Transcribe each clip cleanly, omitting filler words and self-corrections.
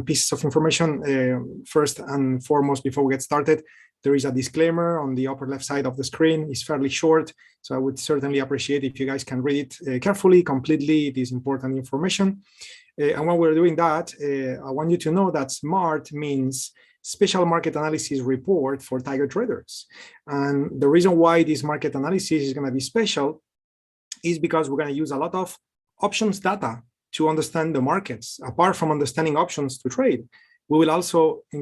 pieces of information. First and foremost, before we get started, there is a disclaimer on the upper left side of the screen. It's fairly short, so I would certainly appreciate if you guys can read it carefully, completely. It is important information. And when we're doing that, I want you to know that SMARTT means Special Market Analysis Report for Tiger Traders. And the reason why this market analysis is going to be special is because we're going to use a lot of options data to understand the markets. Apart from understanding options to trade, we will also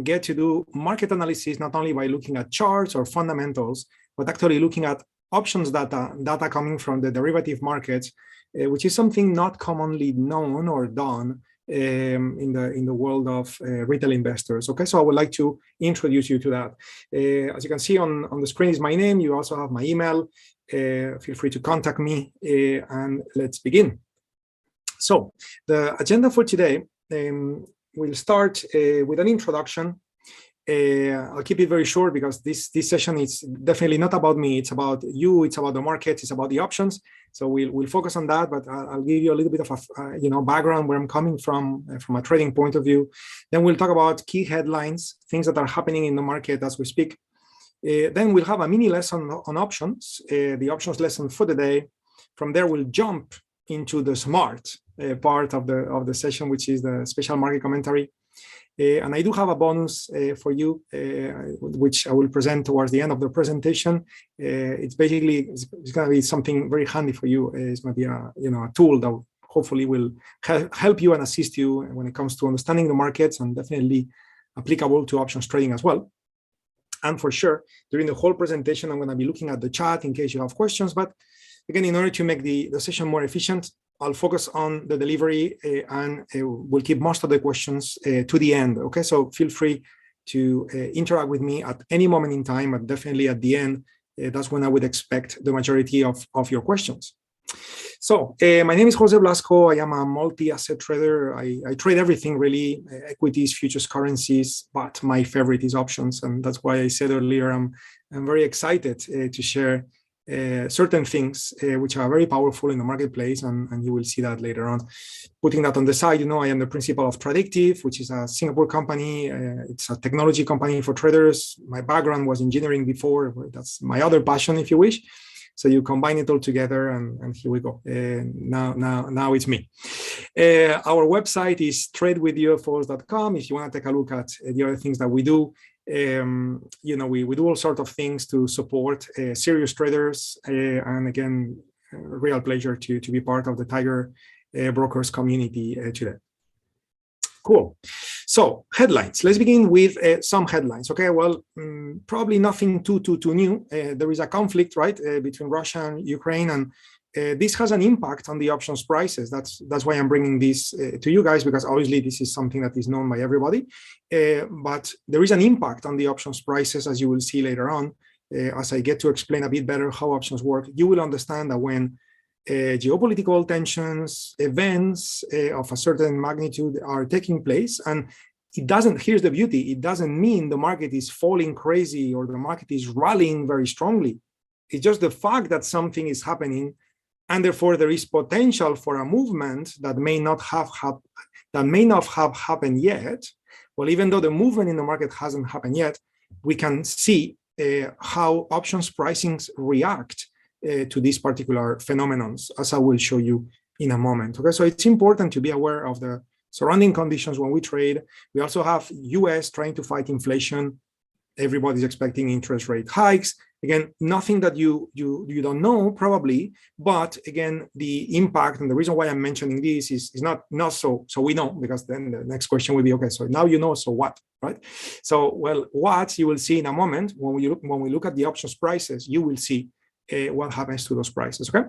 get to do market analysis not only by looking at charts or fundamentals, but actually looking at options data coming from the derivative markets, which is something not commonly known or done in the world of retail investors. Okay, so I would like to introduce you to that. As you can see on the screen is my name. You also have my email. Feel free to contact me, and let's begin. So the agenda for today, we'll start with an introduction. I'll keep it very short because this session is definitely not about me. It's about you. It's about the markets. It's about the options. So we'll focus on that. But I'll give you a little bit of a background where I'm coming from a trading point of view. Then we'll talk about key headlines, things that are happening in the market as we speak. Then we'll have a mini lesson on options, the options lesson for the day. From there, we'll jump into the SMARTT part of the session, which is the special market commentary. And I do have a bonus for you, which I will present towards the end of the presentation. It's basically it's going to be something very handy for you. It's going to be a tool that hopefully will help you and assist you when it comes to understanding the markets, and definitely applicable to options trading as well. And for sure, during the whole presentation, I'm going to be looking at the chat in case you have questions. But again, in order to make the session more efficient, I'll focus on the delivery and we'll keep most of the questions to the end. Okay, so feel free to interact with me at any moment in time, but definitely at the end, that's when I would expect the majority of your questions. So my name is Jose Blasco. I am a multi-asset trader. I trade everything really, equities, futures, currencies, but my favorite is options. And that's why I said earlier, I'm very excited to share certain things which are very powerful in the marketplace, and you will see that later on. Putting that on the side, I am the principal of Tradictive, which is a Singapore company. It's a technology company for traders. My background was engineering before. That's my other passion, if you wish. So you combine it all together, and here we go. Now it's me. Our website is tradewithufos.com. If you want to take a look at the other things that we do. We do all sorts of things to support serious traders, and again, real pleasure to be part of the Tiger Brokers community today. Cool. So headlines. Let's begin with some headlines. Okay. Well, probably nothing too new. There is a conflict, right, between Russia and Ukraine, and this has an impact on the options prices. That's why I'm bringing this to you guys, because obviously this is something that is known by everybody. But there is an impact on the options prices, as you will see later on. As I get to explain a bit better how options work, you will understand that when geopolitical tensions, events of a certain magnitude are taking place, and here's the beauty, it doesn't mean the market is falling crazy or the market is rallying very strongly. It's just the fact that something is happening, and therefore there is potential for a movement that may not have happened yet. Well, even though the movement in the market hasn't happened yet, we can see how options pricings react to these particular phenomenon, as I will show you in a moment. Okay, so it's important to be aware of the surrounding conditions when we trade. We also have US trying to fight inflation. Everybody's expecting interest rate hikes. Again, nothing that you don't know probably, but again, the impact and the reason why I'm mentioning this is not so we know, because then the next question will be, okay, so now you know, so what, right? So, well, what you will see in a moment when we look at the options prices, you will see what happens to those prices. Okay.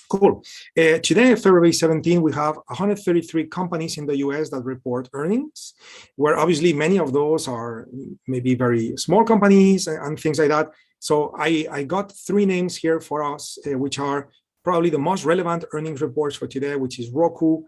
Cool. Today, February 17, we have 133 companies in the US that report earnings, where obviously many of those are maybe very small companies and things like that. So I got three names here for us, which are probably the most relevant earnings reports for today, which is Roku,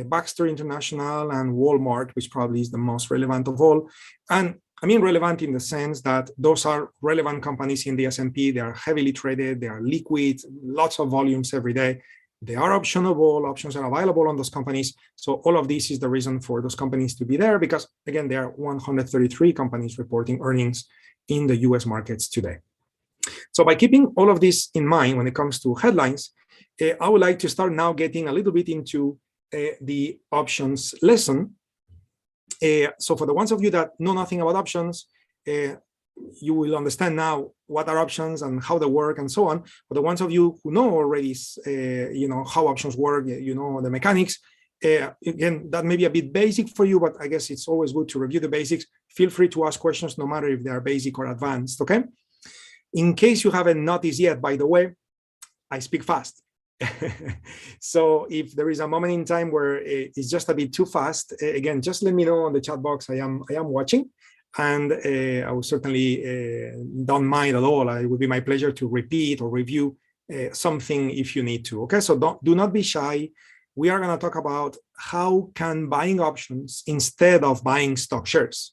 Baxter International, and Walmart, which probably is the most relevant of all. And I mean relevant in the sense that those are relevant companies in the S&P. They are heavily traded. They are liquid, lots of volumes every day. They are optionable, options are available on those companies. So all of this is the reason for those companies to be there, because again, there are 133 companies reporting earnings in the US markets today. So by keeping all of this in mind when it comes to headlines, I would like to start now getting a little bit into the options lesson. So for the ones of you that know nothing about options, you will understand now what are options and how they work and so on. For the ones of you who know already, how options work, the mechanics, again, that may be a bit basic for you, but I guess it's always good to review the basics. Feel free to ask questions, no matter if they are basic or advanced, okay? In case you haven't noticed yet, by the way, I speak fast. So if there is a moment in time where it's just a bit too fast, again, just let me know on the chat box. I am watching, and I will certainly don't mind at all. It would be my pleasure to repeat or review something if you need to. Okay, so do not be shy. We are going to talk about how can buying options instead of buying stock shares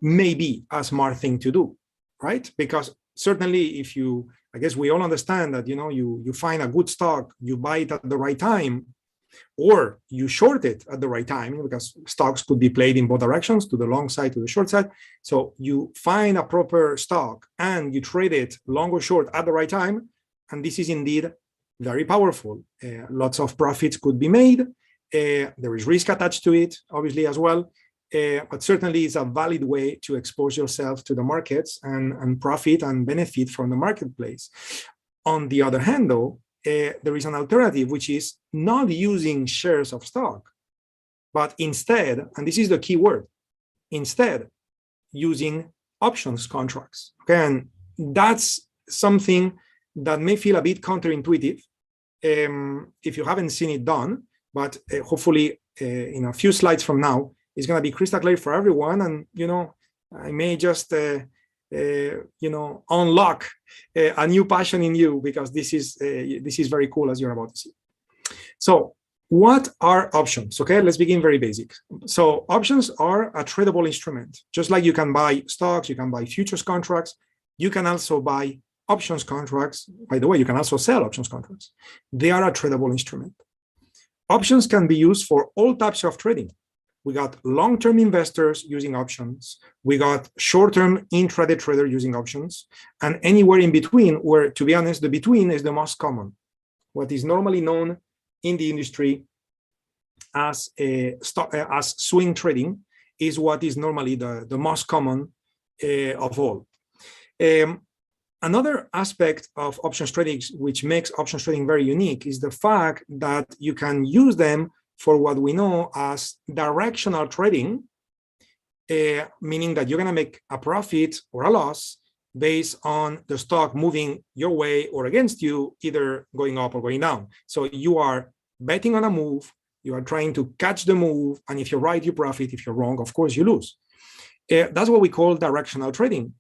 may be a smart thing to do, right? Because certainly if you, I guess we all understand that, you find a good stock, you buy it at the right time, or you short it at the right time, because stocks could be played in both directions, to the long side, to the short side. So you find a proper stock and you trade it long or short at the right time. And this is indeed very powerful. Lots of profits could be made. There is risk attached to it, obviously, as well. But certainly it's a valid way to expose yourself to the markets and profit and benefit from the marketplace. On the other hand, though, there is an alternative, which is not using shares of stock, but instead, and this is the key word, instead using options contracts. Okay, and that's something that may feel a bit counterintuitive if you haven't seen it done, but hopefully in a few slides from now, it's going to be crystal clear for everyone. And, I may just, unlock a new passion in you, because this is very cool, as you're about to see. So what are options? Okay, let's begin very basic. So options are a tradable instrument. Just like you can buy stocks, you can buy futures contracts, you can also buy options contracts. By the way, you can also sell options contracts. They are a tradable instrument. Options can be used for all types of trading. We got long-term investors using options. We got short-term intraday trader using options, and anywhere in between, where, to be honest, the between is the most common. What is normally known in the industry as swing trading is what is normally the most common of all. Another aspect of options trading, which makes options trading very unique, is the fact that you can use them for what we know as directional trading, meaning that you're going to make a profit or a loss based on the stock moving your way or against you, either going up or going down. So you are betting on a move, you are trying to catch the move, and if you're right, you profit. If you're wrong, of course, you lose. That's what we call directional trading.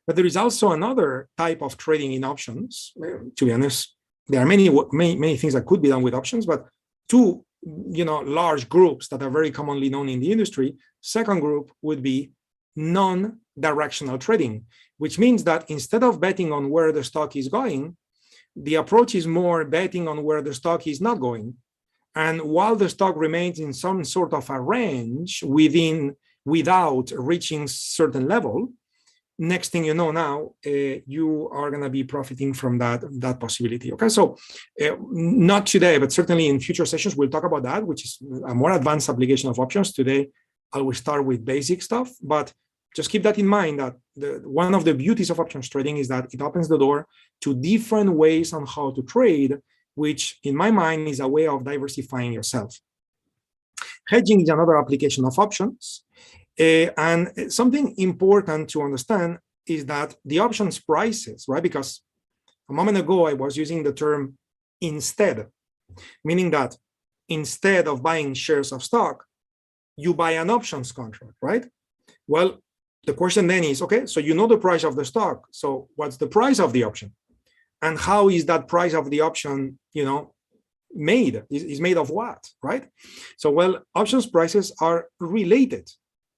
But there is also another type of trading in options. To be honest, there are many things that could be done with options, but two large groups that are very commonly known in the industry. Second group would be non-directional trading, which means that instead of betting on where the stock is going, the approach is more betting on where the stock is not going. And while the stock remains in some sort of a range without reaching certain level, next thing you know now, you are going to be profiting from that possibility. Okay, so not today, but certainly in future sessions, we'll talk about that, which is a more advanced application of options. Today, I will start with basic stuff, but just keep that in mind, that one of the beauties of options trading is that it opens the door to different ways on how to trade, which in my mind is a way of diversifying yourself. Hedging is another application of options. And something important to understand is that the options prices, right? Because a moment ago, I was using the term instead, meaning that instead of buying shares of stock, you buy an options contract, right? Well, the question then is, okay, so you know the price of the stock. So what's the price of the option? And how is that price of the option, made? Is made of what, right? So, well, options prices are related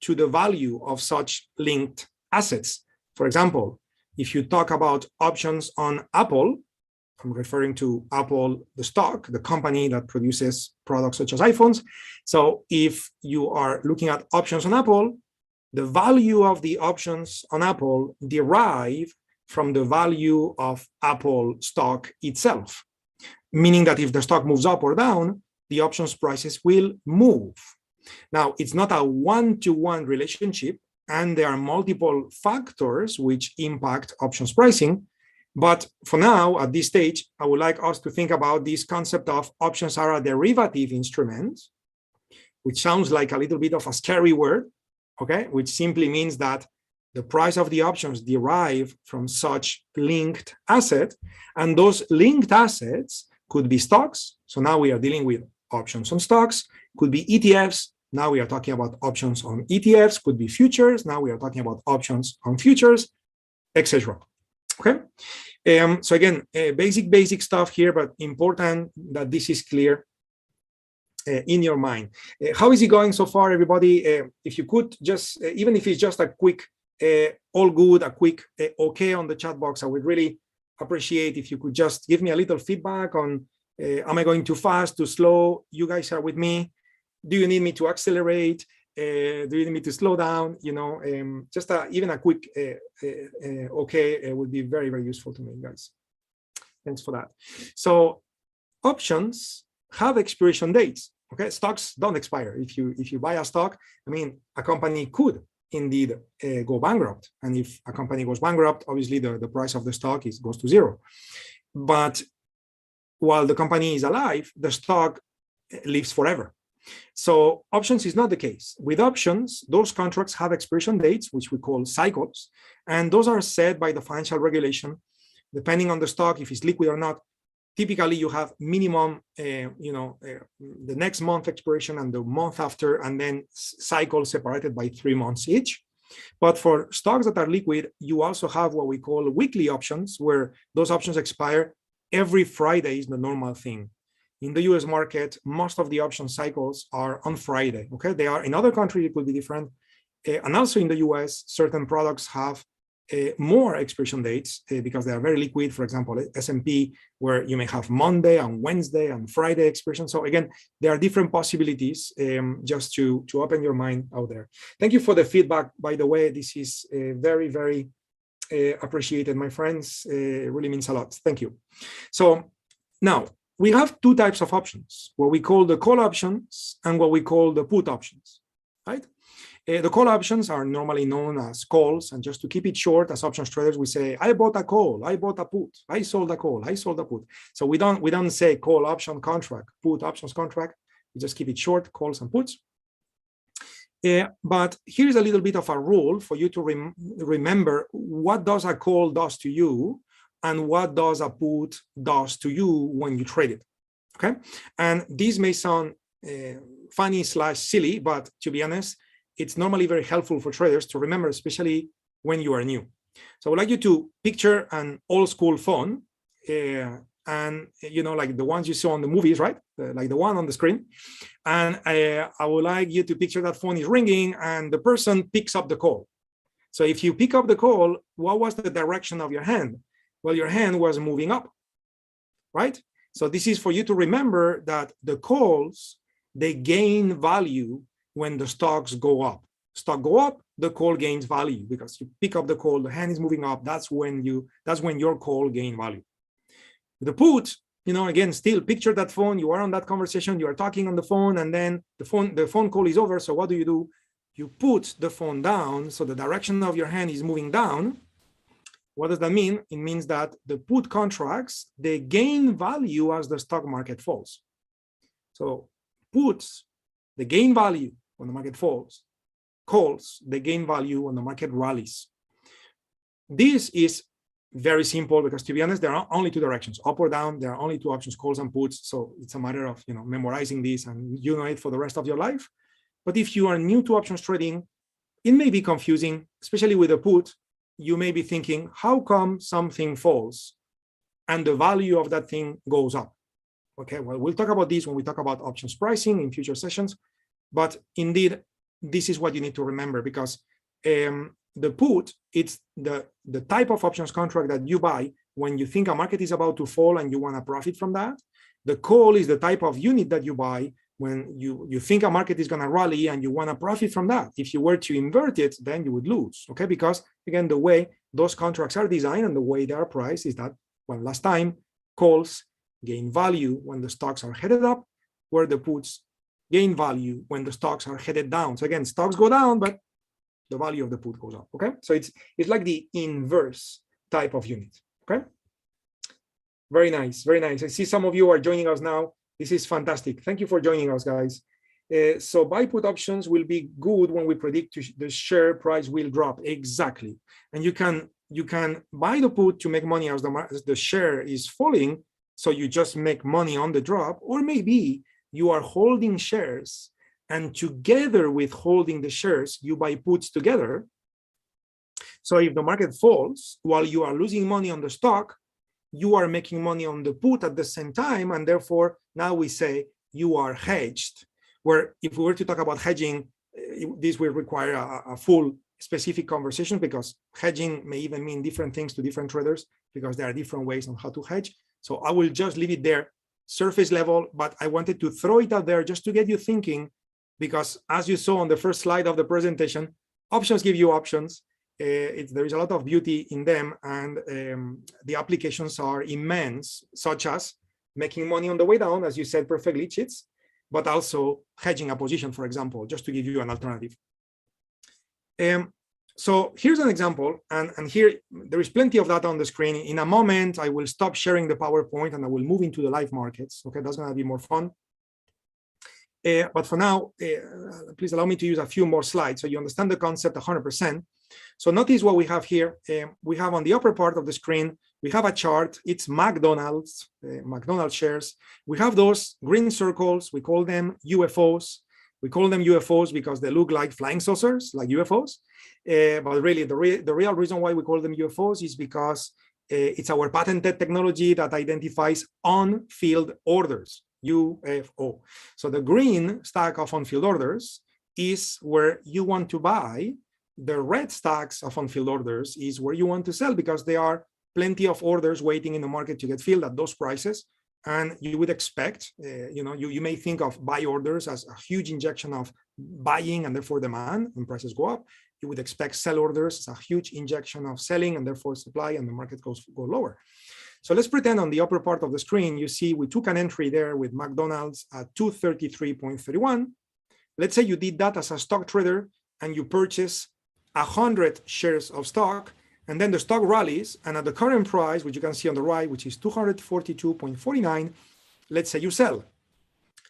to the value of such linked assets. For example, if you talk about options on Apple, I'm referring to Apple, the stock, the company that produces products such as iPhones. So if you are looking at options on Apple, the value of the options on Apple derive from the value of Apple stock itself, meaning that if the stock moves up or down, the options prices will move. Now, it's not a one-to-one relationship, and there are multiple factors which impact options pricing. But for now, at this stage, I would like us to think about this concept of options are a derivative instrument, which sounds like a little bit of a scary word, okay? Which simply means that the price of the options derive from such linked asset, and those linked assets could be stocks. So now we are dealing with options on stocks, could be ETFs. Now we are talking about options on ETFs, could be futures. Now we are talking about options on futures, etc. Okay. So again, basic stuff here, but important that this is clear in your mind. How is it going so far, everybody? If you could just, even if it's just a quick all good, a quick okay on the chat box, I would really appreciate if you could just give me a little feedback on, am I going too fast, too slow? You guys are with me. Do you need me to accelerate? Do you need me to slow down? You know, just even a quick okay would be very, very useful to me, guys. Thanks for that. So options have expiration dates. Okay, stocks don't expire. If you buy a stock, I mean, a company could indeed go bankrupt, and if a company goes bankrupt, obviously the price of the stock goes to zero. But while the company is alive, the stock lives forever. So options is not the case. With options, those contracts have expiration dates, which we call cycles, and those are set by the financial regulation, depending on the stock, if it's liquid or not. Typically, you have minimum, the next month expiration and the month after, and then cycles separated by 3 months each. But for stocks that are liquid, you also have what we call weekly options, where those options expire every Friday is the normal thing. In the US market, most of the option cycles are on Friday, okay? They are in other countries, it could be different. And also in the US, certain products have more expiration dates because they are very liquid. For example, S&P, where you may have Monday and Wednesday and Friday expiration. So again, there are different possibilities just to open your mind out there. Thank you for the feedback, by the way. This is very, very appreciated, my friends. It really means a lot. Thank you. So now, we have two types of options, what we call the call options and what we call the put options, right? The call options are normally known as calls, and just to keep it short, as options traders, we say, I bought a call, I bought a put, I sold a call, I sold a put. So we don't say call option contract, put options contract. We just keep it short, calls and puts. But here's a little bit of a rule for you to remember what does a call does to you and what does a put does to you when you trade it, okay? And this may sound funny / silly, but to be honest, it's normally very helpful for traders to remember, especially when you are new. So I would like you to picture an old school phone, and like the ones you saw on the movies, right? Like the one on the screen. And I would like you to picture that phone is ringing and the person picks up the call. So if you pick up the call, what was the direction of your hand? Well, your hand was moving up, right? So this is for you to remember that the calls, they gain value when the stocks go up. Stock go up, the call gains value because you pick up the call, the hand is moving up. That's when your call gain value. The put, again, still picture that phone. You are on that conversation. You are talking on the phone, and then the phone call is over. So what do? You put the phone down. So the direction of your hand is moving down. What does that mean? It means that the put contracts, they gain value as the stock market falls. So puts, they gain value when the market falls. Calls, they gain value when the market rallies. This is very simple because, to be honest, there are only two directions, up or down. There are only two options, calls and puts. So it's a matter of memorizing this, and you know it for the rest of your life. But if you are new to options trading, it may be confusing, especially with a put. You may be thinking, how come something falls and the value of that thing goes up? Okay, well, we'll talk about this when we talk about options pricing in future sessions. But indeed, this is what you need to remember, because the put, it's the type of options contract that you buy when you think a market is about to fall and you want to profit from that. The call is the type of unit that you buy when you think a market is going to rally and you want to profit from that. If you were to invert it, then you would lose, okay? Because again, the way those contracts are designed and the way they are priced is that, one last time, calls gain value when the stocks are headed up, where the puts gain value when the stocks are headed down. So again, stocks go down, but the value of the put goes up, okay? So it's like the inverse type of unit, okay? Very nice, very nice. I see some of you are joining us now. This is fantastic. Thank you for joining us, guys. So buy put options will be good when we predict the share price will drop. Exactly. And you can buy the put to make money as the share is falling. So you just make money on the drop, or maybe you are holding shares and together with holding the shares, you buy puts together. So if the market falls while you are losing money on the stock, you are making money on the put at the same time, and therefore now we say you are hedged. Where if we were to talk about hedging, this will require a full specific conversation, because hedging may even mean different things to different traders, because there are different ways on how to hedge. So I will just leave it there, surface level, but I wanted to throw it out there just to get you thinking, because as you saw on the first slide of the presentation, options give you options. There is a lot of beauty in them, and the applications are immense, such as making money on the way down, as you said perfectly, Chits, but also hedging a position, for example, just to give you an alternative. So here's an example, and here there is plenty of data on the screen. In a moment, I will stop sharing the PowerPoint and I will move into the live markets. Okay, that's going to be more fun. But for now, please allow me to use a few more slides so you understand the concept 100%. So notice what we have here. We have on the upper part of the screen, we have a chart. It's McDonald's, McDonald's shares. We have those green circles. We call them UFOs. We call them UFOs because they look like flying saucers, like UFOs. But really, the real reason why we call them UFOs is because it's our patented technology that identifies on-field orders, UFO. So the green stack of on-field orders is where you want to buy. The red stacks of on-field orders is where you want to sell, because there are plenty of orders waiting in the market to get filled at those prices. And you would expect, you may think of buy orders as a huge injection of buying and therefore demand, and prices go up. You would expect sell orders as a huge injection of selling and therefore supply, and the market go lower. So let's pretend on the upper part of the screen, you see we took an entry there with McDonald's at 233.31. Let's say you did that as a stock trader and you purchase 100 shares of stock, and then the stock rallies, and at the current price, which you can see on the right, which is 242.49, let's say you sell.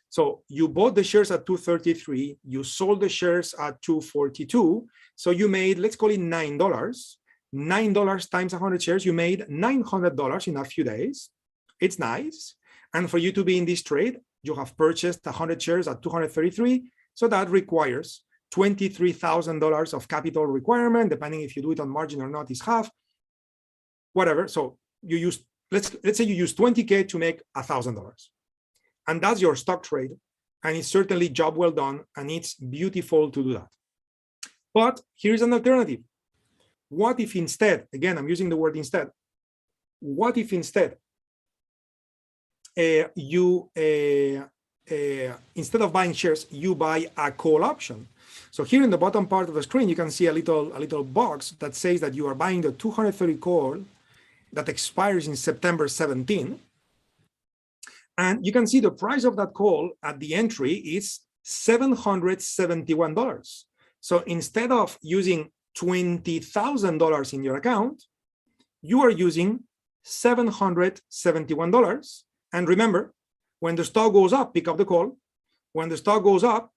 So you bought the shares at 233, you sold the shares at 242, so you made, let's call it $9. $9 times 100 shares, you made $900 in a few days. It's nice. And for you to be in this trade, you have purchased 100 shares at 233, so that requires $23,000 of capital requirement, depending if you do it on margin or not, is half, whatever. So you use, let's say you use 20K to make $1,000. And that's your stock trade. And it's certainly job well done. And it's beautiful to do that. But here's an alternative. What if instead, again, I'm using the word instead. What if instead instead of buying shares, you buy a call option? So here in the bottom part of the screen, you can see a little box that says that you are buying the 230 call that expires in September 17. And you can see the price of that call at the entry is $771. So instead of using $20,000 in your account, you are using $771. And remember, when the stock goes up, pick up the call. When the stock goes up,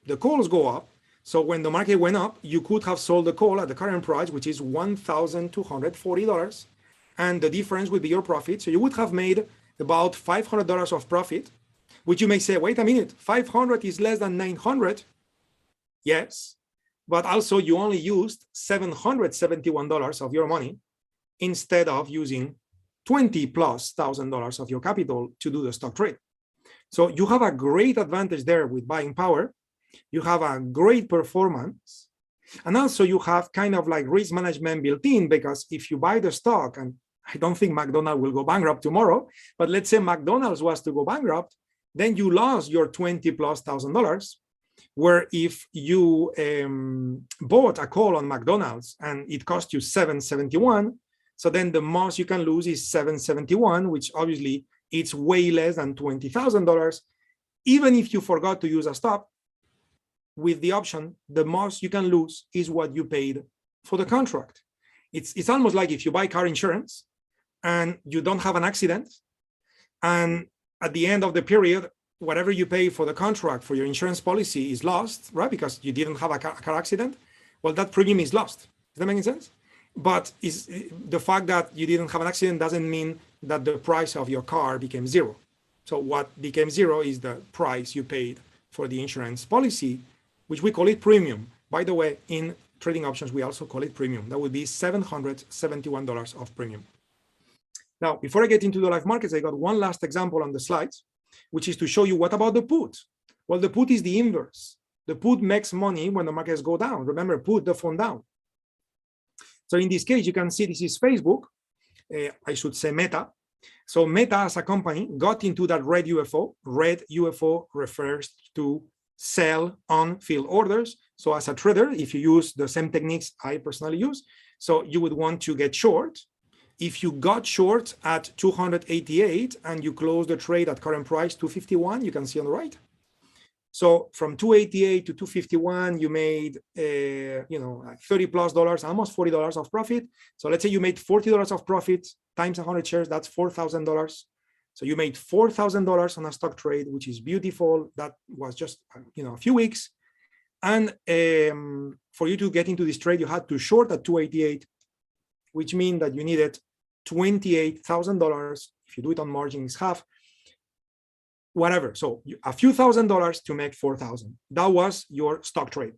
the calls go up. So when the market went up, you could have sold the call at the current price, which is $1,240. And the difference would be your profit. So you would have made about $500 of profit, which you may say, wait a minute, 500 is less than 900. Yes, but also you only used $771 of your money instead of using $20,000+ of your capital to do the stock trade. So you have a great advantage there with buying power. You have a great performance. And also you have kind of like risk management built in, because if you buy the stock and I don't think McDonald's will go bankrupt tomorrow, but let's say McDonald's was to go bankrupt, then you lost your $20,000+, where if you bought a call on McDonald's and it cost you $771, so then the most you can lose is $771, which obviously it's way less than $20,000. Even if you forgot to use a stop, with the option, the most you can lose is what you paid for the contract. It's almost like if you buy car insurance and you don't have an accident, and at the end of the period, whatever you pay for the contract for your insurance policy is lost, right? Because you didn't have a car accident. Well, that premium is lost. Does that make sense? But the fact that you didn't have an accident doesn't mean that the price of your car became zero. So what became zero is the price you paid for the insurance policy, which we call it premium. By the way, in trading options, we also call it premium. That would be $771 of premium. Now, before I get into the live markets, I got one last example on the slides, which is to show you what about the put? Well, the put is the inverse. The put makes money when the markets go down. Remember, put the phone down. So in this case, you can see this is Facebook. I should say Meta. So Meta as a company got into that red UFO. Red UFO refers to sell on field orders. So as a trader, if you use the same techniques I personally use, so you would want to get short. If you got short at 288 and you close the trade at current price 251, you can see on the right. So from 288 to 251, you made like $30+, almost $40 of profit. So let's say you made $40 of profit times 100 shares, that's $4,000. So you made $4,000 on a stock trade, which is beautiful. That was just a few weeks. And for you to get into this trade, you had to short at 288, which means that you needed $28,000. If you do it on margin, it's half. Whatever. So a few $1,000s to make 4,000. That was your stock trade.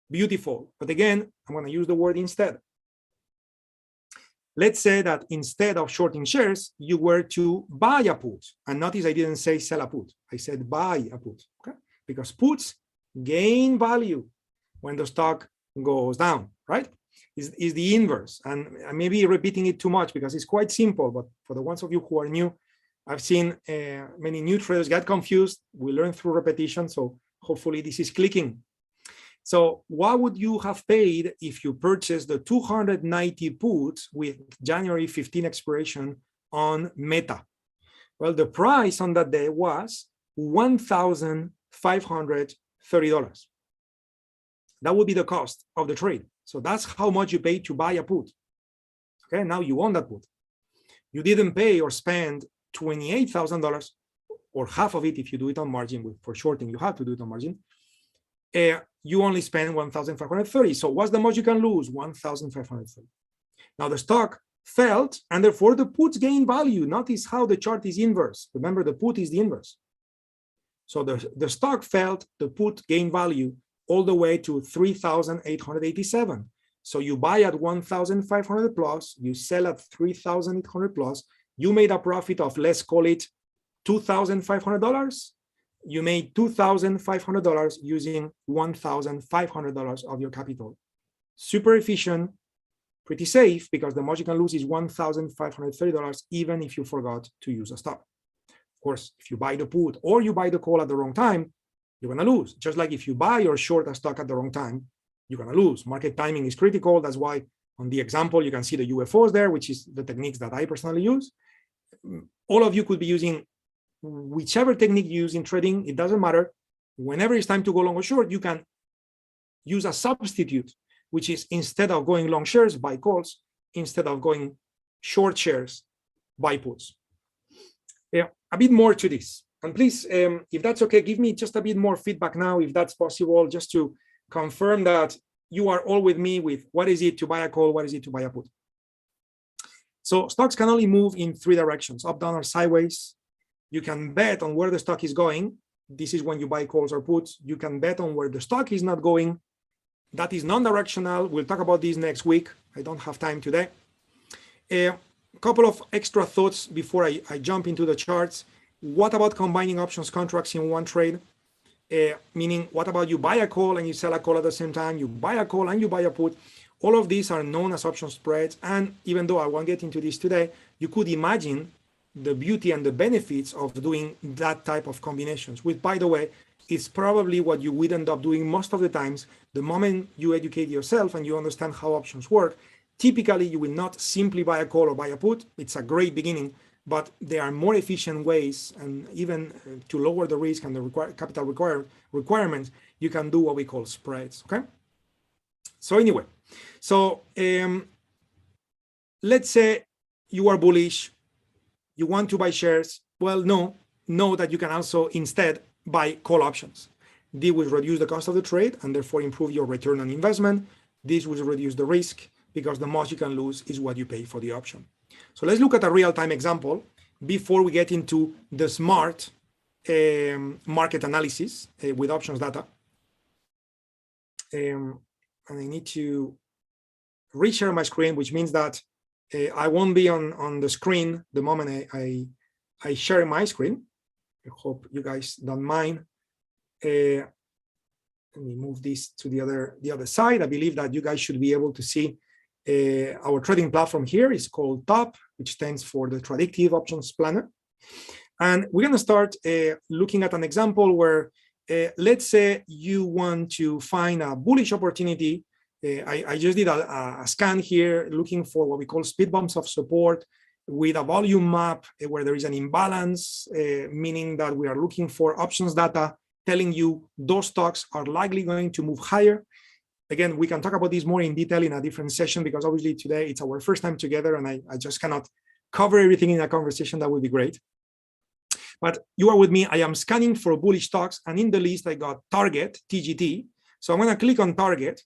Beautiful. But again, I'm going to use the word instead. Let's say that instead of shorting shares, you were to buy a put. And notice I didn't say sell a put. I said buy a put. Okay? Because puts gain value when the stock goes down, right? Is the inverse. And I may be repeating it too much because it's quite simple. But for the ones of you who are new, I've seen many new traders get confused. We learn through repetition. So hopefully this is clicking. So what would you have paid if you purchased the 290 puts with January 15 expiration on Meta? Well, the price on that day was $1,530. That would be the cost of the trade. So that's how much you paid to buy a put. Okay, now you own that put. You didn't pay or spend $28,000 or half of it if you do it on margin. For shorting, you have to do it on margin. You only spend $1,530. So what's the most you can lose? $1,530. Now the stock fell, and therefore the puts gain value. Notice how the chart is inverse. Remember, the put is the inverse. So the stock fell, the put gain value all the way to 3,887. So you buy at 1,500 plus, you sell at 3,800 plus. You made a profit of, let's call it $2,500. You made $2,500 using $1,500 of your capital. Super efficient, pretty safe, because the most you can lose is $1,530, even if you forgot to use a stop. Of course, if you buy the put or you buy the call at the wrong time, you're going to lose. Just like if you buy or short a stock at the wrong time, you're going to lose. Market timing is critical. That's why on the example, you can see the UFOs there, which is the techniques that I personally use. All of you could be using whichever technique you use in trading. It doesn't matter. Whenever it's time to go long or short, you can use a substitute, which is instead of going long shares, buy calls. Instead of going short shares, buy puts. Yeah, a bit more to this. And please, if that's okay, give me just a bit more feedback now, if that's possible, just to confirm that you are all with me with what is it to buy a call, what is it to buy a put. So stocks can only move in three directions, up, down, or sideways. You can bet on where the stock is going. This is when you buy calls or puts. You can bet on where the stock is not going. That is non-directional. We'll talk about this next week. I don't have time today. A couple of extra thoughts before I jump into the charts. What about combining options contracts in one trade? Meaning, what about you buy a call and you sell a call at the same time? You buy a call and you buy a put. All of these are known as option spreads. And even though I won't get into this today, you could imagine the beauty and the benefits of doing that type of combinations, which, by the way, is probably what you would end up doing most of the times. The moment you educate yourself and you understand how options work, typically you will not simply buy a call or buy a put. It's a great beginning, but there are more efficient ways, and even to lower the risk and the capital requirements, you can do what we call spreads, okay? So anyway, so let's say you are bullish, you want to buy shares. Well, know that you can also instead buy call options. This will reduce the cost of the trade and therefore improve your return on investment. This will reduce the risk because the most you can lose is what you pay for the option. So let's look at a real-time example before we get into the SMARTT market analysis with options data. And I need to reshare my screen, which means that I won't be on the screen the moment I share my screen. I hope you guys don't mind. Let me move this to the other side. I believe that you guys should be able to see our trading platform here. Is called TOP, which stands for the Tradictive Options Planner. And we're going to start looking at an example where, let's say you want to find a bullish opportunity. I just did a scan here looking for what we call speed bumps of support with a volume map where there is an imbalance, meaning that we are looking for options data telling you those stocks are likely going to move higher. Again, we can talk about this more in detail in a different session because obviously today it's our first time together and I just cannot cover everything in a conversation. That would be great. But you are with me. I am scanning for bullish stocks, and in the list I got Target, TGT. So I'm going to click on Target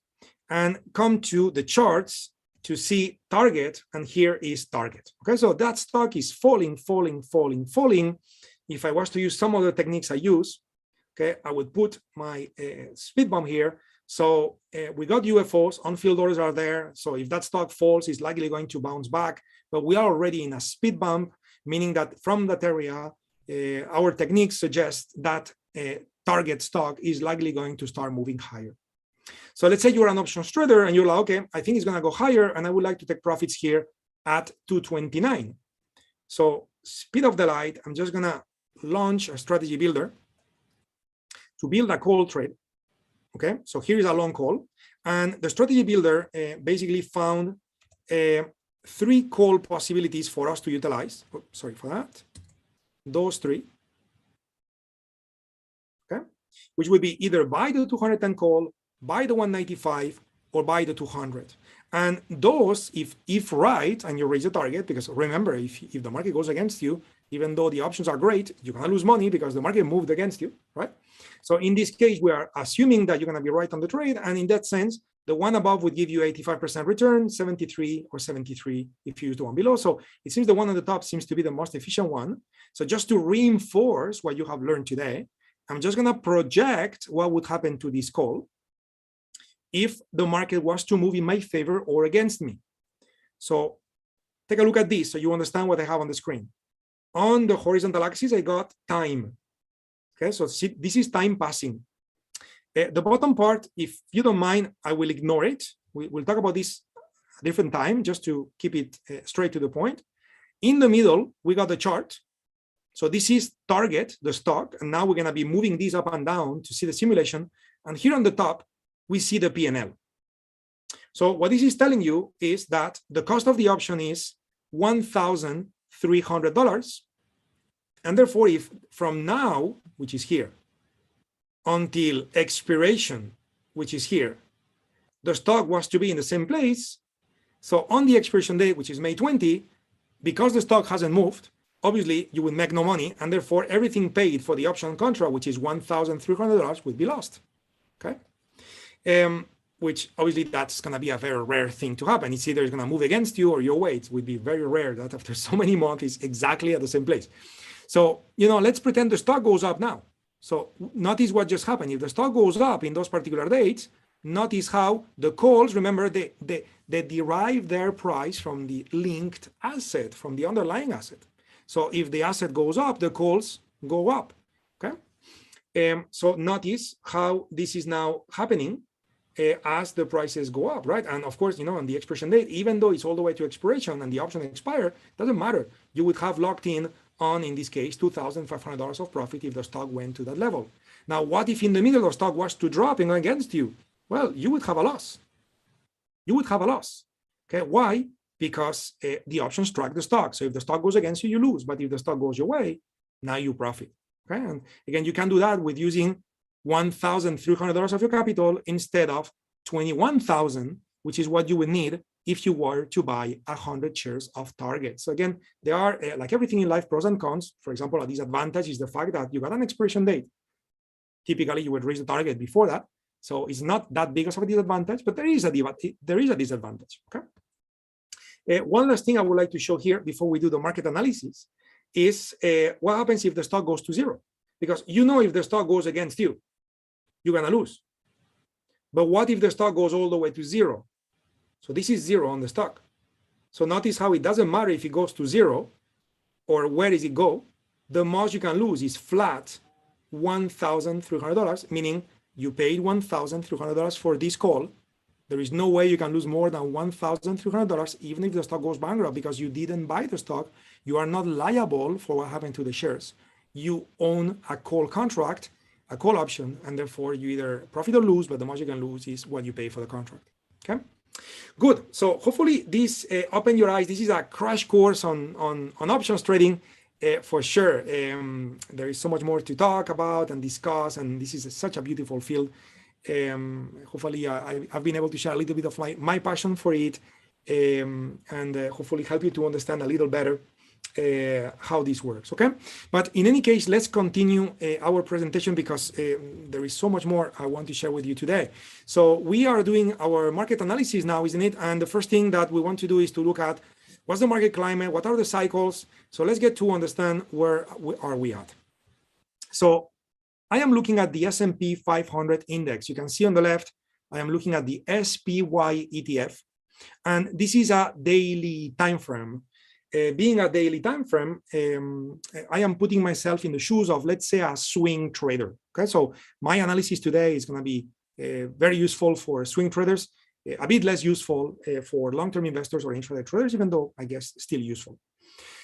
and come to the charts to see Target, and here is Target. Okay, so that stock is falling. If I was to use some of the techniques I use, okay, I would put my speed bump here. So we got UFOs, on-field orders are there. So if that stock falls, it's likely going to bounce back. But we are already in a speed bump, meaning that from that area, our techniques suggest that Target stock is likely going to start moving higher. So let's say you're an options trader and you're like, okay, I think it's going to go higher and I would like to take profits here at 229. So speed of the light, I'm just going to launch a strategy builder to build a call trade. Okay, so here is a long call. And the strategy builder basically found 3 call possibilities for us to utilize. Oh, sorry for that. Those 3. Okay, which would be either buy the 210 call, buy the 195, or buy the 200. And those, if right, and you raise the target, because remember, if the market goes against you, even though the options are great, you're going to lose money because the market moved against you, right? So in this case, we are assuming that you're going to be right on the trade. And in that sense, the one above would give you 85% return, 73 or 73 if you use the one below. So it seems the one on the top seems to be the most efficient one. So just to reinforce what you have learned today, I'm just going to project what would happen to this call if the market was to move in my favor or against me. So take a look at this so you understand what I have on the screen. On the horizontal axis, I got time. Okay, so see, this is time passing. The bottom part, if you don't mind, I will ignore it. We'll talk about this a different time just to keep it straight to the point. In the middle, we got the chart. So this is Target, the stock, and now we're going to be moving these up and down to see the simulation. And here on the top, we see the P&L. So what this is telling you is that the cost of the option is $1,300. And therefore, if from now, which is here, until expiration, which is here, the stock was to be in the same place. So on the expiration date, which is May 20, because the stock hasn't moved, obviously you would make no money. And therefore, everything paid for the option contract, which is $1,300, would be lost. Okay. Which obviously that's going to be a very rare thing to happen. It's either it's going to move against you or your way. It would be very rare that after so many months it's exactly at the same place. So, let's pretend the stock goes up now. So notice what just happened. If the stock goes up in those particular dates, notice how the calls, remember, they derive their price from the linked asset, from the underlying asset. So if the asset goes up, the calls go up. Okay. So notice how this is now happening as the prices go up, right? And of course, on the expiration date, even though it's all the way to expiration and the option expire, doesn't matter. You would have locked in this case, $2,500 of profit if the stock went to that level. Now, what if in the middle the stock was to drop and go against you? Well, you would have a loss. You would have a loss. Okay, why? Because the options track the stock. So if the stock goes against you, you lose. But if the stock goes your way, now you profit. Okay, and again, you can do that with using $1,300 of your capital instead of $21,000, which is what you would need if you were to buy 100 shares of Target. So again, there are, like everything in life, pros and cons. For example, a disadvantage is the fact that you got an expiration date. Typically, you would reach the target before that. So it's not that big of a disadvantage, but there is a disadvantage. Okay. One last thing I would like to show here before we do the market analysis is what happens if the stock goes to zero. Because if the stock goes against you, you're going to lose. But what if the stock goes all the way to zero? So this is zero on the stock. So notice how it doesn't matter if it goes to zero or where does it go. The most you can lose is flat $1,300, meaning you paid $1,300 for this call. There is no way you can lose more than $1,300 even if the stock goes bankrupt because you didn't buy the stock. You are not liable for what happened to the shares. You own a call contract, a call option, and therefore you either profit or lose, but the most you can lose is what you pay for the contract. Okay, good. So hopefully this opened your eyes. This is a crash course on options trading for sure. There is so much more to talk about and discuss, and this is such a beautiful field. Hopefully I've been able to share a little bit of my passion for it, and hopefully help you to understand a little better how this works. Okay, but in any case, let's continue our presentation because there is so much more I want to share with you today. So we are doing our market analysis now, isn't it? And the first thing that we want to do is to look at what's the market climate, what are the cycles. So let's get to understand where are we at. So I am looking at the S&P 500 index. You can see on the left, I am looking at the SPY ETF, and this is a daily time frame. Being a daily time frame, I am putting myself in the shoes of, let's say, a swing trader. Okay, so my analysis today is going to be very useful for swing traders, a bit less useful for long-term investors or intraday traders, even though I guess still useful.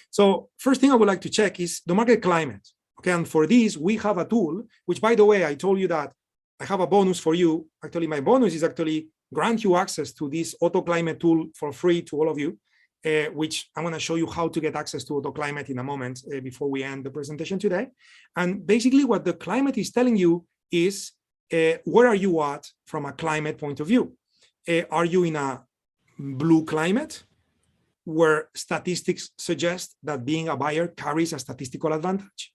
So first thing I would like to check is the market climate. Okay, and for this we have a tool, which, by the way, I told you that I have a bonus for you. Actually, my bonus is actually grant you access to this AutoClimate tool for free to all of you. Which I'm going to show you how to get access to AutoClimate in a moment before we end the presentation today. And basically what the climate is telling you is where are you at from a climate point of view? Are you in a blue climate where statistics suggest that being a buyer carries a statistical advantage?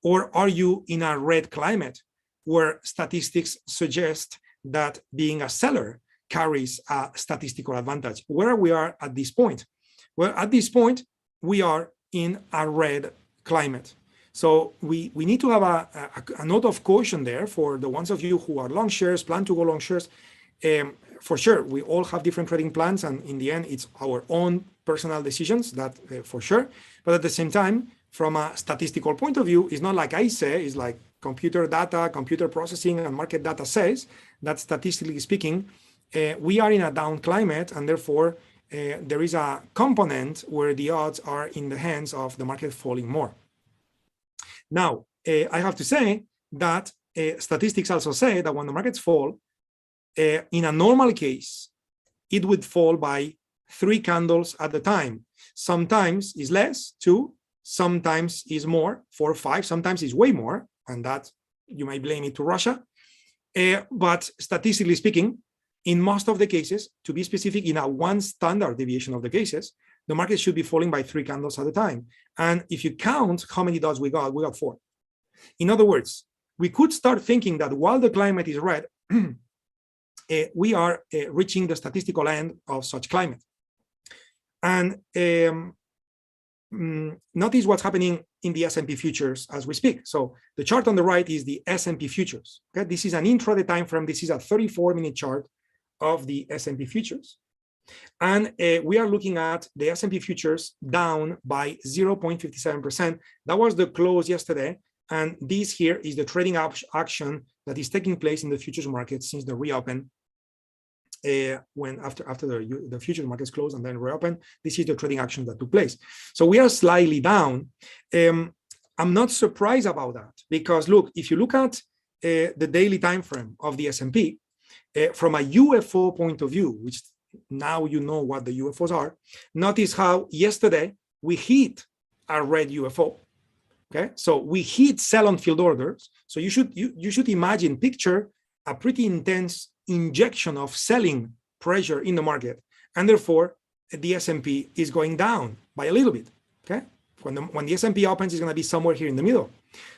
Or are you in a red climate where statistics suggest that being a seller carries a statistical advantage? Where we are at this point? Well, at this point, we are in a red climate. So we need to have a note of caution there for the ones of you who are long shares, plan to go long shares. For sure, we all have different trading plans, and in the end, it's our own personal decisions, that for sure. But at the same time, from a statistical point of view, it's not like I say, it's like computer data, computer processing, and market data says that statistically speaking, we are in a down climate, and therefore, there is a component where the odds are in the hands of the market falling more. Now, I have to say that statistics also say that when the markets fall, in a normal case, it would fall by 3 candles at a time. Sometimes is less, 2, sometimes is more, 4 or 5, sometimes is way more, and that you might blame it to Russia. But statistically speaking, in most of the cases, to be specific, in a 1 standard deviation of the cases, the market should be falling by 3 candles at a time. And if you count how many dots we got 4. In other words, we could start thinking that while the climate is red, we are reaching the statistical end of such climate. And notice what's happening in the S&P futures as we speak. So the chart on the right is the S&P futures. Okay, this is an intraday time frame. This is a 34-minute chart of the S&P futures. And we are looking at the S&P futures down by 0.57%. That was the close yesterday. And this here is the trading action that is taking place in the futures market since the reopen when after the futures markets close and then reopen. This is the trading action that took place. So we are slightly down. I'm not surprised about that, because look, if you look at the daily time frame of the S&P from a UFO point of view, which now you know what the UFOs are, notice how yesterday we hit a red UFO. Okay, so we hit sell on field orders. So you should imagine, picture a pretty intense injection of selling pressure in the market, and therefore the S&P is going down by a little bit. Okay, when the S&P opens, it's going to be somewhere here in the middle.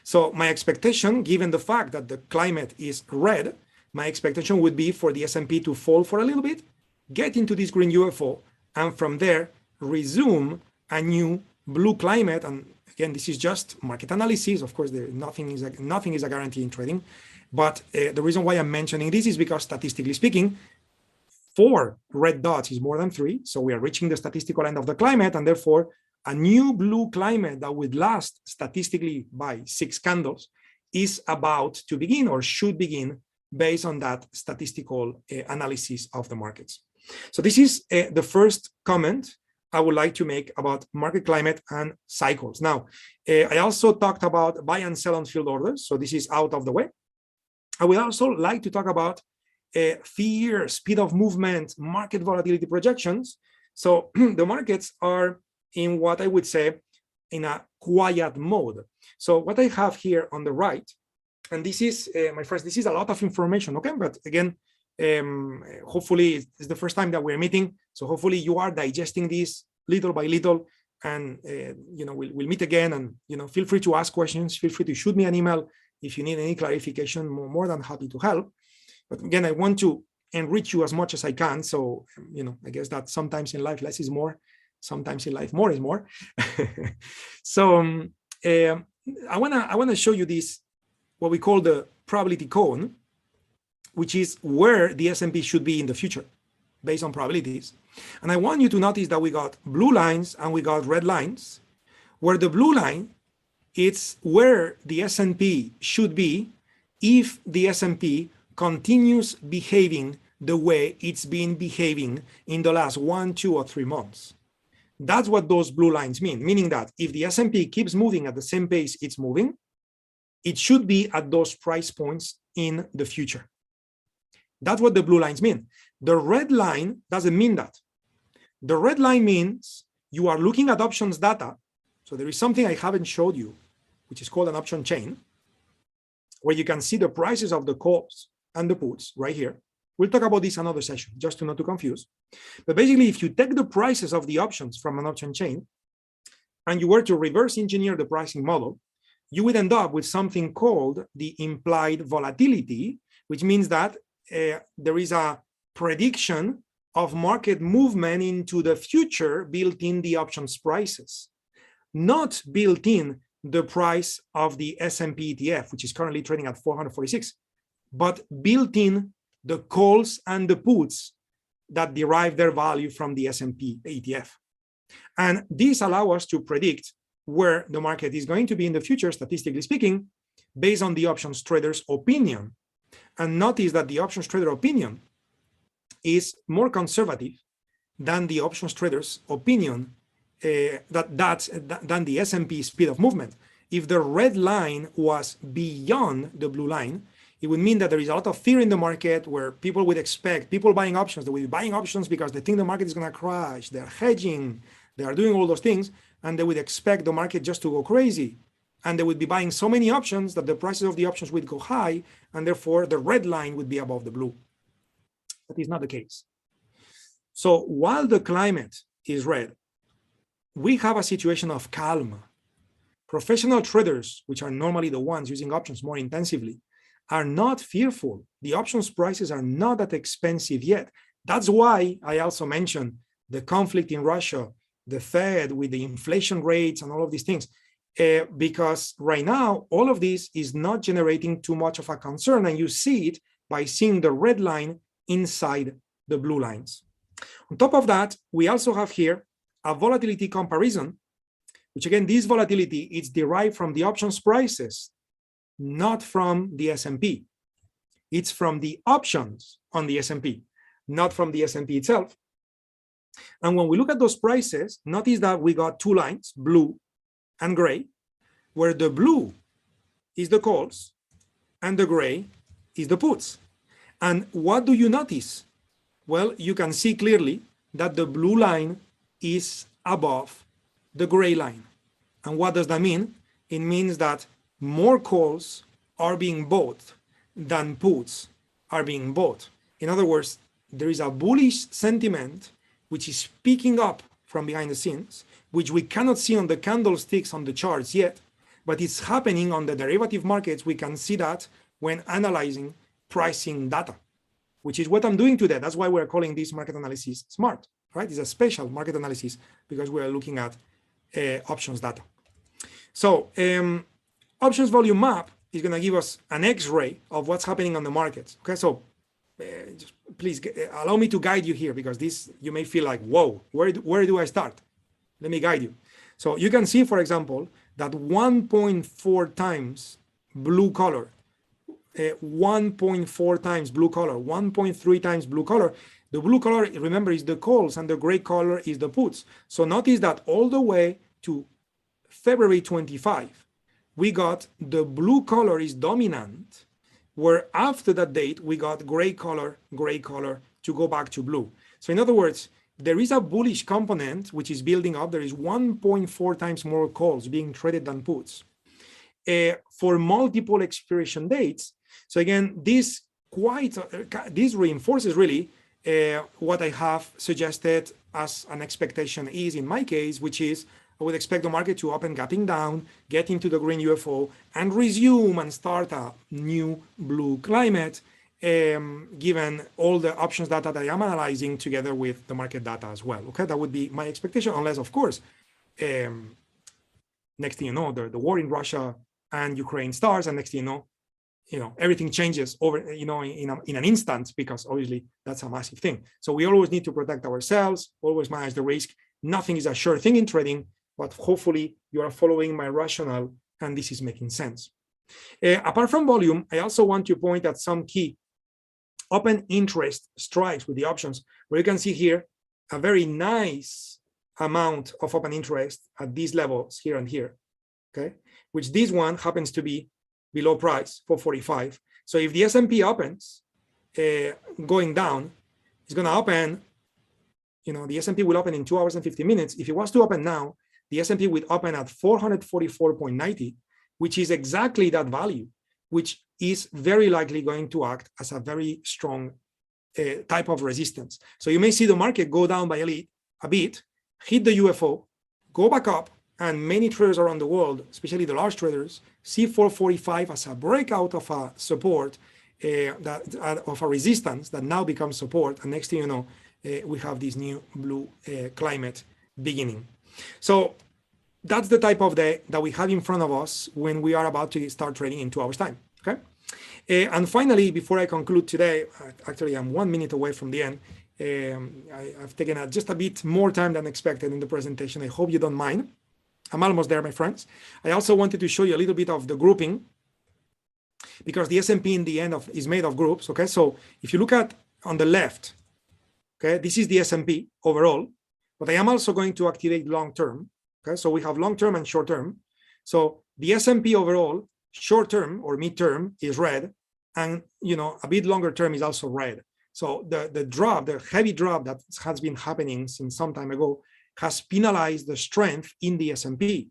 So my expectation, given the fact that the climate is red, my expectation would be for the S&P to fall for a little bit, get into this green UFO, and from there resume a new blue climate. And again, this is just market analysis. Of course, nothing is a guarantee in trading. But the reason why I'm mentioning this is because, statistically speaking, 4 red dots is more than 3. So we are reaching the statistical end of the climate, and therefore a new blue climate that would last statistically by 6 candles is about to begin, or should begin, based on that statistical analysis of the markets. So this is the first comment I would like to make about market climate and cycles. Now, I also talked about buy and sell on field orders. So this is out of the way. I would also like to talk about fear, speed of movement, market volatility projections. So the markets are in what I would say in a quiet mode. So what I have here on the right, and this is, my friends, this is a lot of information, okay? But again, hopefully it's the first time that we're meeting. So hopefully you are digesting this little by little, and we'll meet again, and feel free to ask questions, feel free to shoot me an email if you need any clarification. More than happy to help. But again, I want to enrich you as much as I can. So, I guess that sometimes in life less is more, sometimes in life more is more. So I wanna show you this, what we call the probability cone, which is where the S&P should be in the future based on probabilities. And I want you to notice that we got blue lines and we got red lines, where the blue line, it's where the S&P should be if the S&P continues behaving the way it's been behaving in the last 1, 2, or 3 months. That's what those blue lines mean, meaning that if the S&P keeps moving at the same pace it's moving, it should be at those price points in the future. That's what the blue lines mean. The red line doesn't mean that. The red line means you are looking at options data. So there is something I haven't showed you, which is called an option chain, where you can see the prices of the calls and the puts right here. We'll talk about this another session, just to not to confuse. But basically, if you take the prices of the options from an option chain, and you were to reverse engineer the pricing model, you would end up with something called the implied volatility, which means that there is a prediction of market movement into the future built in the options prices, not built in the price of the S&P ETF, which is currently trading at 446, but built in the calls and the puts that derive their value from the S&P ETF. And these allow us to predict where the market is going to be in the future, statistically speaking, based on the options trader's opinion. And notice that the options trader opinion is more conservative than the options trader's opinion, than the S&P speed of movement. If the red line was beyond the blue line, it would mean that there is a lot of fear in the market, where people would expect, people buying options, they will be buying options because they think the market is going to crash, they're hedging, they are doing all those things, and they would expect the market just to go crazy. And they would be buying so many options that the prices of the options would go high, and therefore the red line would be above the blue. That is not the case. So while the climate is red, we have a situation of calm. Professional traders, which are normally the ones using options more intensively, are not fearful. The options prices are not that expensive yet. That's why I also mentioned the conflict in Russia, the Fed with the inflation rates and all of these things, because right now, all of this is not generating too much of a concern. And you see it by seeing the red line inside the blue lines. On top of that, we also have here a volatility comparison, which again, this volatility is derived from the options prices, not from the S&P. It's from the options on the S&P. not from the S&P itself. And when we look at those prices, notice that we got two lines, blue and gray, where the blue is the calls and the gray is the puts. And what do you notice? Well, you can see clearly that the blue line is above the gray line. And what does that mean? It means that more calls are being bought than puts are being bought. In other words, there is a bullish sentiment which is picking up from behind the scenes, which we cannot see on the candlesticks on the charts yet, but it's happening on the derivative markets. We can see that when analyzing pricing data, which is what I'm doing today. That's why we're calling this market analysis SMARTT, right? It's a special market analysis because we're looking at options data. So options volume map is going to give us an X-ray of what's happening on the markets. Okay, so just please allow me to guide you here, because this, you may feel like, whoa, where do I start? Let me guide you. So you can see, for example, that 1.4 times blue color, 1.4 times blue color, 1.3 times blue color. The blue color, remember, is the calls, and the gray color is the puts. So notice that all the way to February 25, we got the blue color is dominant, where after that date, we got gray color to go back to blue. So in other words, there is a bullish component which is building up. There is 1.4 times more calls being traded than puts for multiple expiration dates. So again, this reinforces really what I have suggested as an expectation is in my case, which is I would expect the market to open gapping down, get into the green UFO, and resume and start a new blue climate, given all the options data that I am analyzing together with the market data as well. Okay, that would be my expectation, unless, of course, next thing you know, the war in Russia and Ukraine starts, and next thing you know, everything changes over, in an instant, because obviously that's a massive thing. So we always need to protect ourselves, always manage the risk. Nothing is a sure thing in trading, but hopefully you are following my rationale and this is making sense. Apart from volume, I also want to point at some key open interest strikes with the options, where you can see here a very nice amount of open interest at these levels here and here, okay? Which this one happens to be below price, 445. So if the S&P opens going down, it's going to open, the S&P will open in 2 hours and 50 minutes. If it was to open now, the S&P would open at 444.90, which is exactly that value, which is very likely going to act as a very strong type of resistance. So you may see the market go down by a bit, hit the UFO, go back up, and many traders around the world, especially the large traders, see 445 as a breakout of a support, of a resistance that now becomes support. And next thing you know, we have this new blue climate beginning. So that's the type of day that we have in front of us when we are about to start trading in 2 hours time. Okay. And finally, before I conclude today, actually I'm 1 minute away from the end. I've taken just a bit more time than expected in the presentation. I hope you don't mind. I'm almost there, my friends. I also wanted to show you a little bit of the grouping, because the S&P in the end is made of groups. Okay, so if you look at on the left, okay, this is the S&P overall, but I am also going to activate long-term. Okay, so we have long-term and short-term. So the S&P overall, short-term or mid-term is red, and a bit longer term is also red. So the drop, the heavy drop that has been happening since some time ago, has penalized the strength in the S&P.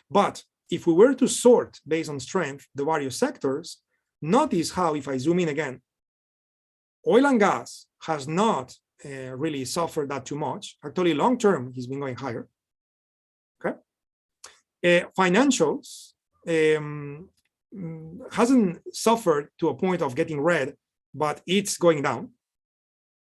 But if we were to sort based on strength the various sectors, notice how, if I zoom in again, oil and gas has not really suffered that too much. Actually, long term, he's been going higher. Okay. Financials hasn't suffered to a point of getting red, but it's going down.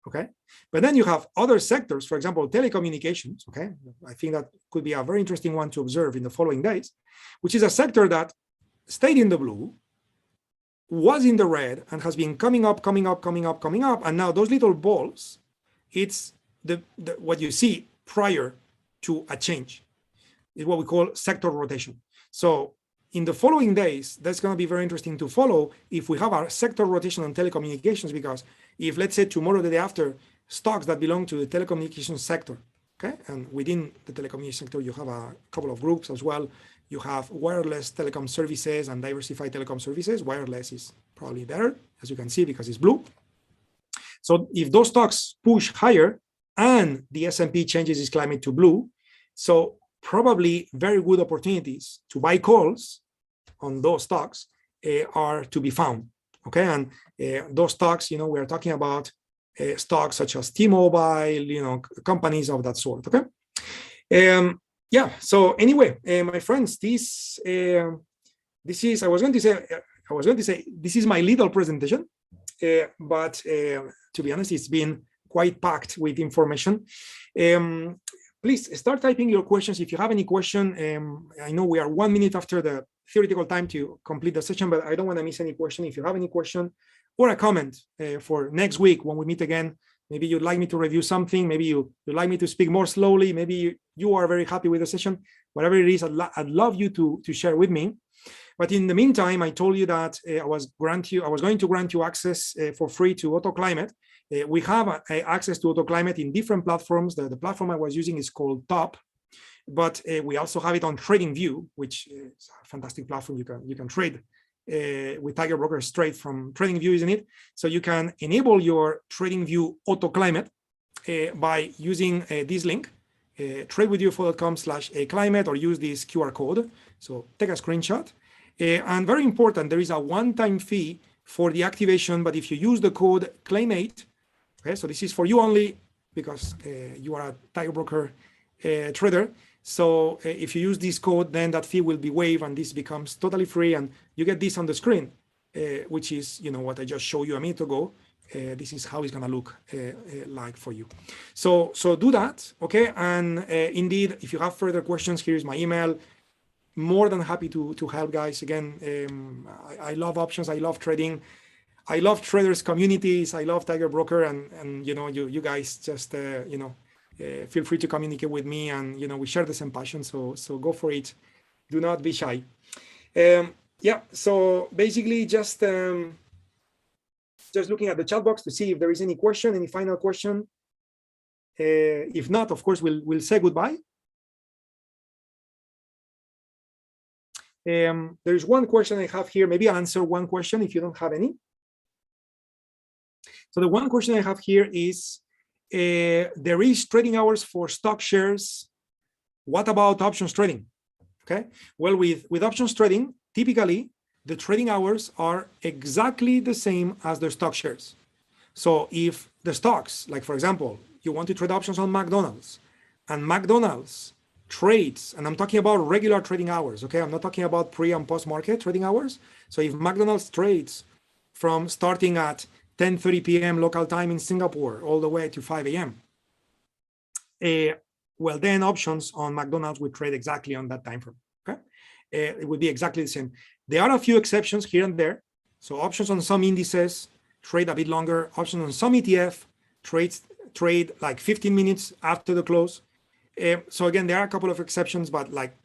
Okay, but then you have other sectors, for example, telecommunications. Okay, I think that could be a very interesting one to observe in the following days, which is a sector that stayed in the blue, was in the red, and has been coming up, and now those little balls, it's what you see prior to a change, is what we call sector rotation. So in the following days, that's going to be very interesting to follow if we have our sector rotation on telecommunications, because if let's say tomorrow, the day after, stocks that belong to the telecommunications sector, okay, and within the telecommunications sector, you have a couple of groups as well. You have wireless telecom services and diversified telecom services. Wireless is probably better, as you can see, because it's blue. So if those stocks push higher and the S&P changes its climate to blue, so probably very good opportunities to buy calls on those stocks are to be found. Okay, and those stocks, you know, we are talking about stocks such as T-Mobile, you know, companies of that sort. Okay. Yeah. So anyway, my friends, this is, I was going to say, this is my little presentation, but to be honest, it's been quite packed with information. Please start typing your questions if you have any question. I know we are 1 minute after the theoretical time to complete the session, but I don't want to miss any question. If you have any question or a comment for next week when we meet again, maybe you'd like me to review something, maybe you'd like me to speak more slowly, maybe you are very happy with the session, whatever it is, I'd love you to share with me. But in the meantime, I told you that I was going to grant you access for free to AutoClimate. We have access to AutoClimate in different platforms. The platform I was using is called Top, but we also have it on TradingView, which is a fantastic platform. You can trade with Tiger Broker straight from TradingView, isn't it? So you can enable your TradingView AutoClimate by using this link, tradewithyou.com/climate, or use this QR code. So take a screenshot. And very important, there is a one-time fee for the activation, but if you use the code CLAIM8, okay, so this is for you only because you are a Tiger Broker trader. So if you use this code, then that fee will be waived and this becomes totally free, and you get this on the screen, which is, you know, what I just showed you a minute ago. This is how it's gonna look like for you. So do that, okay? And indeed, if you have further questions, here's my email. More than happy to help, guys. Again, I love options. I love trading. I love traders communities. I love Tiger Broker, and you know, you guys just you know, feel free to communicate with me, and you know, we share the same passion. So go for it. Do not be shy. Yeah. So basically, just looking at the chat box to see if there is any question, any final question. If not, of course, we'll say goodbye. There's one question I have here. Maybe I'll answer one question if you don't have any. So the one question I have here is, there is trading hours for stock shares. What about options trading? Okay. Well, with options trading, typically the trading hours are exactly the same as the stock shares. So if the stocks, like for example, you want to trade options on McDonald's, and McDonald's trades, and I'm talking about regular trading hours, okay? I'm not talking about pre and post market trading hours. So if McDonald's trades from starting at 10:30 p.m. local time in Singapore all the way to 5 a.m., well, then options on McDonald's would trade exactly on that time frame, okay? It would be exactly the same. There are a few exceptions here and there. So options on some indices trade a bit longer. Options on some ETF trade like 15 minutes after the close. So again, there are a couple of exceptions, but like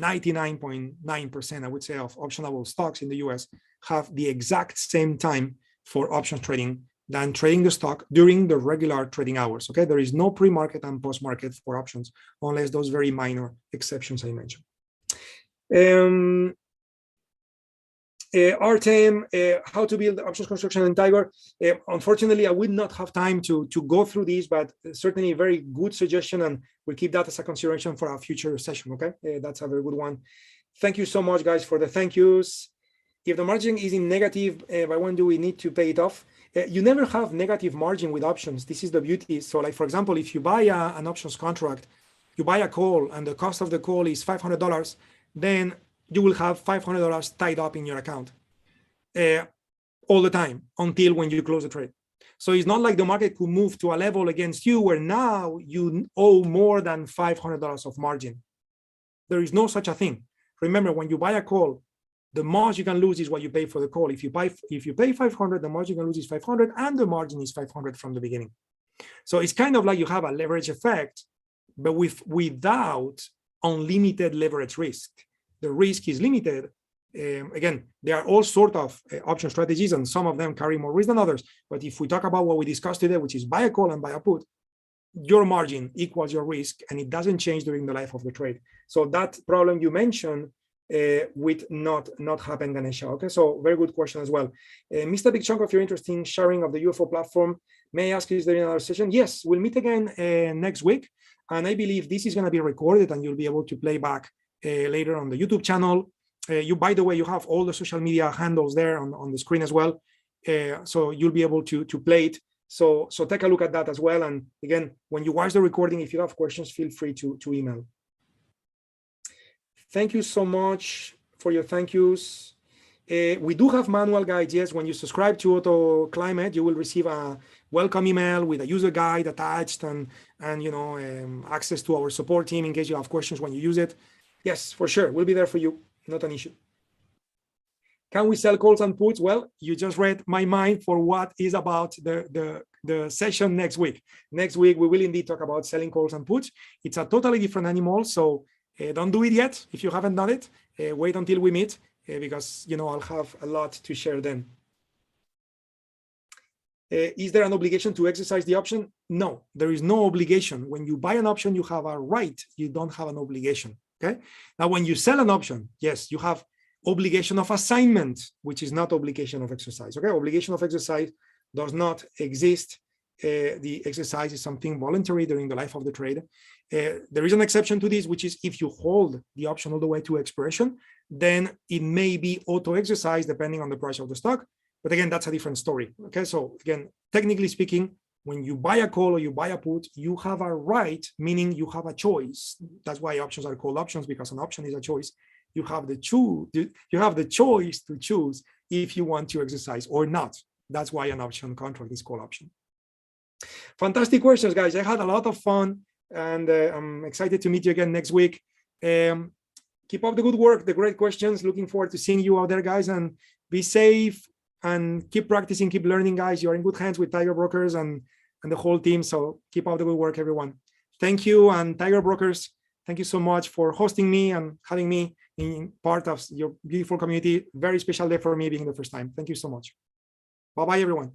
99.9%, I would say, of optionable stocks in the US have the exact same time for options trading than trading the stock during the regular trading hours. Okay, there is no pre-market and post-market for options, unless those very minor exceptions I mentioned. RealTime, how to build options construction in Tiger. Unfortunately, I would not have time to go through these, but certainly a very good suggestion, and we'll keep that as a consideration for our future session, okay? That's a very good one. Thank you so much, guys, for the thank yous. If the margin is in negative, by when do we need to pay it off? You never have negative margin with options. This is the beauty. So like, for example, if you buy an options contract, you buy a call and the cost of the call is $500, then you will have $500 tied up in your account all the time until when you close the trade. So it's not like the market could move to a level against you where now you owe more than $500 of margin. There is no such a thing. Remember, when you buy a call, the most you can lose is what you pay for the call. If you pay 500, the most you can lose is 500, and the margin is 500 from the beginning. So it's kind of like you have a leverage effect, but without unlimited leverage risk. The risk is limited Again, there are all sorts of option strategies, and some of them carry more risk than others. But if we talk about what we discussed today, which is buy a call and buy a put, your margin equals your risk, and it doesn't change during the life of the trade. So that problem you mentioned would not happen, Ganesha. Okay, so very good question as well. Mr. Big Chunk, if you're interested in sharing of the UFO platform, may I ask, is there another session? Yes, we'll meet again next week. And I believe this is going to be recorded and you'll be able to play back later on the YouTube channel. By the way, you have all the social media handles there on the screen as well. So you'll be able to play it. So take a look at that as well. And again, when you watch the recording, if you have questions, feel free to email. Thank you so much for your thank yous. We do have manual guides. Yes, when you subscribe to AutoClimate, you will receive a welcome email with a user guide attached and access to our support team in case you have questions when you use it. Yes, for sure, we'll be there for you. Not an issue. Can we sell calls and puts? Well, you just read my mind for what is about the session next week. Next week, we will indeed talk about selling calls and puts. It's a totally different animal, so don't do it yet if you haven't done it. Wait until we meet because I'll have a lot to share then. Is there an obligation to exercise the option? No, there is no obligation. When you buy an option, you have a right. You don't have an obligation. Okay. Now, when you sell an option, yes, you have obligation of assignment, which is not obligation of exercise. Okay, obligation of exercise does not exist. The exercise is something voluntary during the life of the trade. There is an exception to this, which is if you hold the option all the way to expiration, then it may be auto-exercised depending on the price of the stock. But again, that's a different story. Okay, so again, technically speaking, when you buy a call or you buy a put, you have a right, meaning you have a choice. That's why options are called options, because an option is a choice. You have the choice to choose if you want to exercise or not. That's why an option contract is called option. Fantastic questions, guys. I had a lot of fun, and I'm excited to meet you again next week. Keep up the good work, the great questions. Looking forward to seeing you out there, guys, and be safe and keep practicing, keep learning, guys. You're in good hands with Tiger Brokers and the whole team. So keep up the good work, everyone. Thank you, and Tiger Brokers, thank you so much for hosting me and having me in part of your beautiful community. Very special day for me being the first time. Thank you so much. Bye-bye, everyone.